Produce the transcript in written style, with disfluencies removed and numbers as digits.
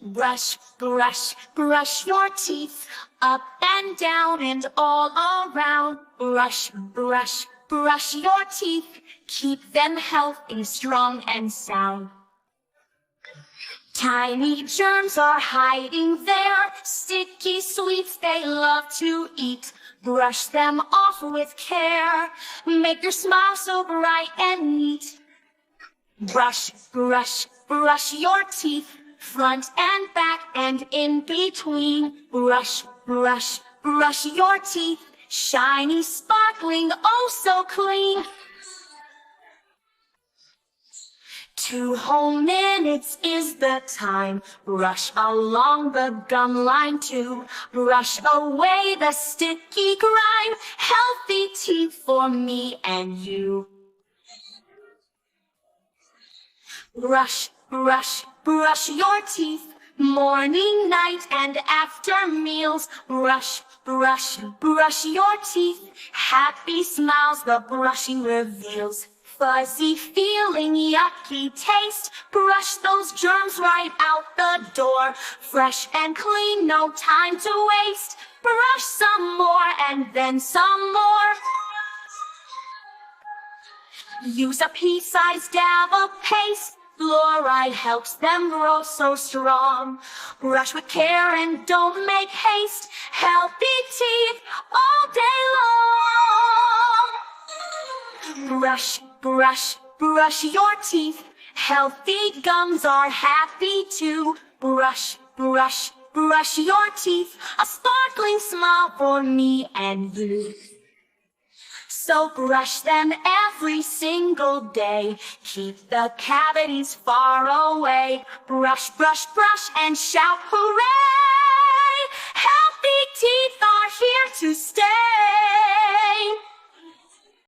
Brush, brush, brush your teeth, up and down and all around. Brush, brush, brush your teeth, keep them healthy, strong and sound. Tiny germs are hiding there, sticky sweets they love to eat. Brush them off with care, make your smile so bright and neat. Brush, brush, brush your teeth, front and back and in between. Brush, brush, brush your teeth, shiny, sparkling, oh so clean. 2 whole minutes is the time. Brush along the gum line too. Brush away the sticky grime. Healthy teeth for me and you. Brush, brush, brush your teeth, morning, night, and after meals. Brush, brush, brush your teeth, happy smiles the brushing reveals. Fuzzy feeling, yucky taste, brush those germs right out the door. Fresh and clean, no time to waste. Brush some more and then some more. Use a pea-sized dab of paste. Fluoride helps them grow so strong. Brush with care and don't make haste. Healthy teeth all day long. Brush, brush, brush your teeth. Healthy gums are happy too. Brush, brush, brush your teeth. A sparkling smile for me and you. So brush them every single day. Keep the cavities far away. Brush, brush, brush and shout hooray! Healthy teeth are here to stay.